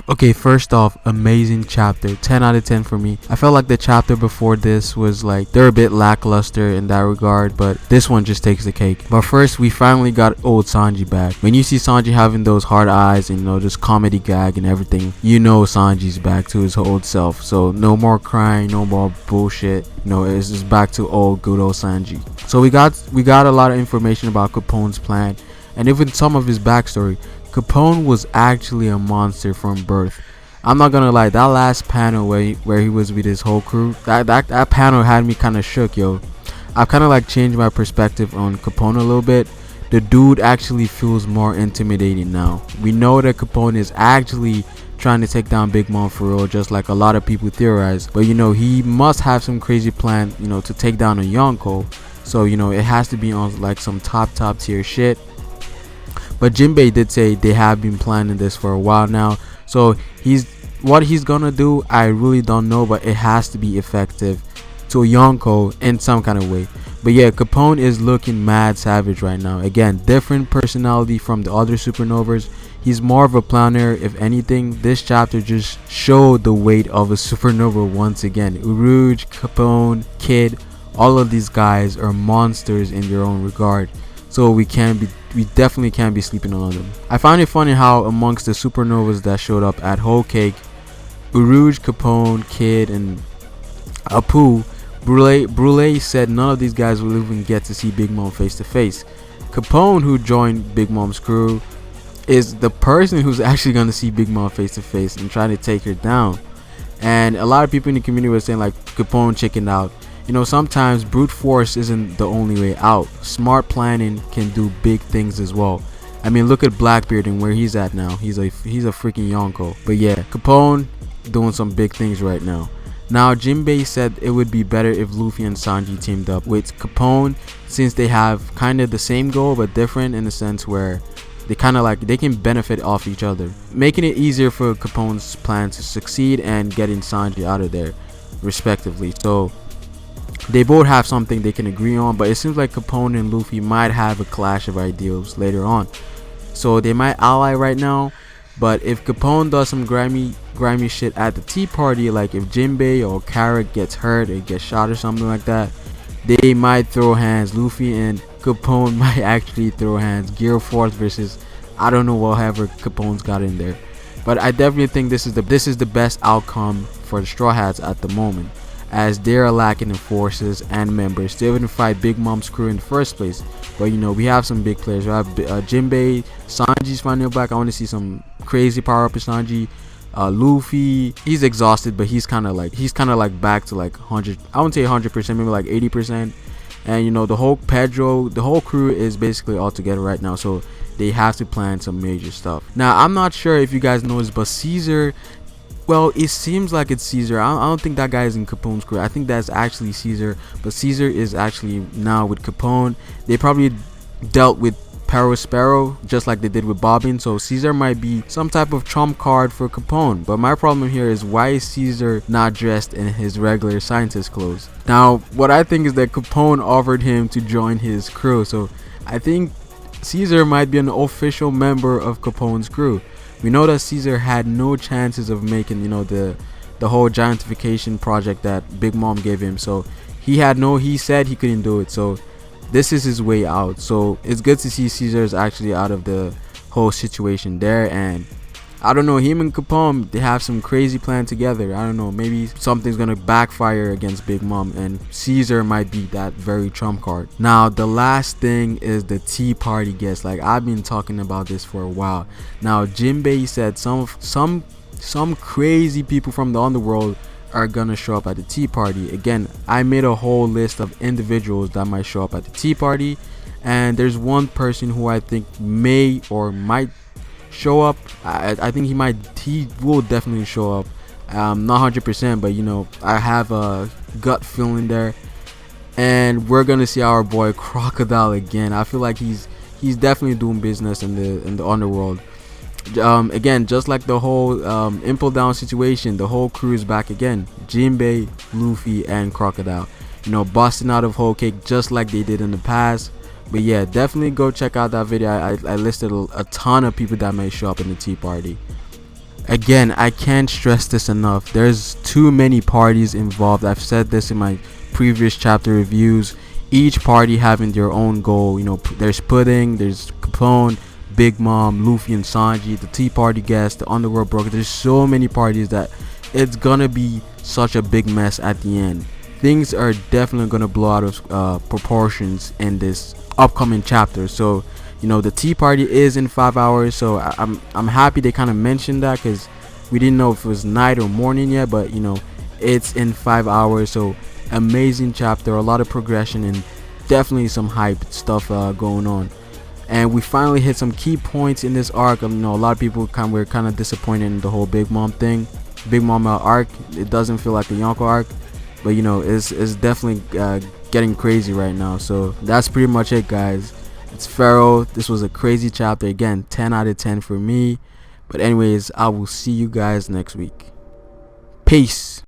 Okay, first off, amazing chapter, 10 out of 10 for me. I felt like the chapter before this was like, they're a bit lackluster in that regard, but this one just takes the cake. But first, we finally got old Sanji back. When you see Sanji having those hard eyes and just comedy gag and everything, Sanji's back to his old self. So no more crying, no more bullshit. It's just back to old good old Sanji. So we got a lot of information about Capone's plan and even some of his backstory. Capone was actually a monster from birth. I'm not gonna lie, that last panel where he was with his whole crew, that panel had me kind of shook, yo. I've kind of like changed my perspective on Capone a little bit. The dude actually feels more intimidating now. We know that Capone is actually trying to take down Big Mom for real, just like a lot of people theorize. But he must have some crazy plan, to take down a Yonko. So it has to be on like some top tier shit. But Jimbei did say they have been planning this for a while now. So what he's gonna do, I really don't know, but it has to be effective to Yonko in some kind of way. But yeah, Capone is looking mad savage right now. Again, different personality from the other supernovas. He's more of a planner. If anything, this chapter just showed the weight of a supernova once again. Urouge, Capone, Kid, all of these guys are monsters in their own regard. So we definitely can't be sleeping on them. I find it funny how amongst the supernovas that showed up at Whole Cake, Urouge, Capone, Kid, and Apu, Brule said none of these guys will even get to see Big Mom face to face. Capone, who joined Big Mom's crew, is the person who's actually going to see Big Mom face to face and try to take her down. And a lot of people in the community were saying like Capone chickened out. Sometimes brute force isn't the only way out. Smart planning can do big things as well. I mean, look at Blackbeard and where he's at now. He's a freaking Yonko. But yeah, Capone doing some big things right now. Now, Jimbei said it would be better if Luffy and Sanji teamed up with Capone, since they have kind of the same goal but different in the sense where they can benefit off each other, making it easier for Capone's plan to succeed and getting Sanji out of there, respectively. So they both have something they can agree on, but it seems like Capone and Luffy might have a clash of ideals later on. So they might ally right now, but if Capone does some grimy shit at the tea party, like if Jimbei or Carrot gets hurt or gets shot or something like that, they might throw hands. Luffy and Capone might actually throw hands. Gear Force versus I don't know whatever Capone's got in there. But I definitely think this is the best outcome for the Straw Hats at the moment, as they're lacking in forces and members to even fight Big Mom's crew in the first place. But we have some big players. We have Jimbei, Sanji's finally back. I want to see some crazy power up in Sanji. Luffy, he's exhausted, but he's kind of like back to like 100. I wouldn't say 100%, maybe like 80%. And the whole Pedro, the whole crew is basically all together right now. So they have to plan some major stuff. Now I'm not sure if you guys know this, but Caesar. Well, it seems like it's Caesar. I don't think that guy is in Capone's crew. I think that's actually Caesar. But Caesar is actually now with Capone. They probably dealt with Sparrow just like they did with Bobbin. So Caesar might be some type of trump card for Capone. But my problem here is, why is Caesar not dressed in his regular scientist clothes? Now, what I think is that Capone offered him to join his crew. So I think Caesar might be an official member of Capone's crew. We know that Caesar had no chances of making, the whole giantification project that Big Mom gave him. So he said he couldn't do it. So this is his way out. So it's good to see Caesar is actually out of the whole situation there. And I don't know, him and Capone, they have some crazy plan together. I don't know, maybe something's gonna backfire against Big Mom, and Caesar might be that very trump card. Now, the last thing is the tea party guests. Like, I've been talking about this for a while. Now, Jimbei said some crazy people from the underworld are gonna show up at the tea party. Again, I made a whole list of individuals that might show up at the tea party, and there's one person who I think may or might show up. I think he will definitely show up. Not 100%, but I have a gut feeling there, and we're gonna see our boy Crocodile again. I feel like he's definitely doing business in the underworld. Again, just like the whole Impel Down situation, the whole crew is back again. Jimbei, Luffy, and Crocodile, busting out of Whole Cake just like they did in the past. But yeah, definitely go check out that video. I listed a ton of people that may show up in the tea party. Again, I can't stress this enough. There's too many parties involved. I've said this in my previous chapter reviews. Each party having their own goal. You know, there's Pudding, there's Capone, Big Mom, Luffy and Sanji, the Tea Party guests, the Underworld Broker. There's so many parties that it's gonna be such a big mess at the end. Things are definitely gonna blow out of proportions in this upcoming chapter. So, you know, the tea party is in 5 hours. So I'm happy they kind of mentioned that, because we didn't know if it was night or morning yet. But you know, it's in 5 hours. So amazing chapter, a lot of progression, and definitely some hype stuff going on. And we finally hit some key points in this arc. You know, a lot of people were kind of disappointed in the whole Big Mom thing, Big Mom arc. It doesn't feel like the Yonko arc, but you know, it's definitely getting crazy right now. So that's pretty much it, guys. It's Pharaoh. This was a crazy chapter. Again, 10 out of 10 for me. But anyways, I will see you guys next week. Peace.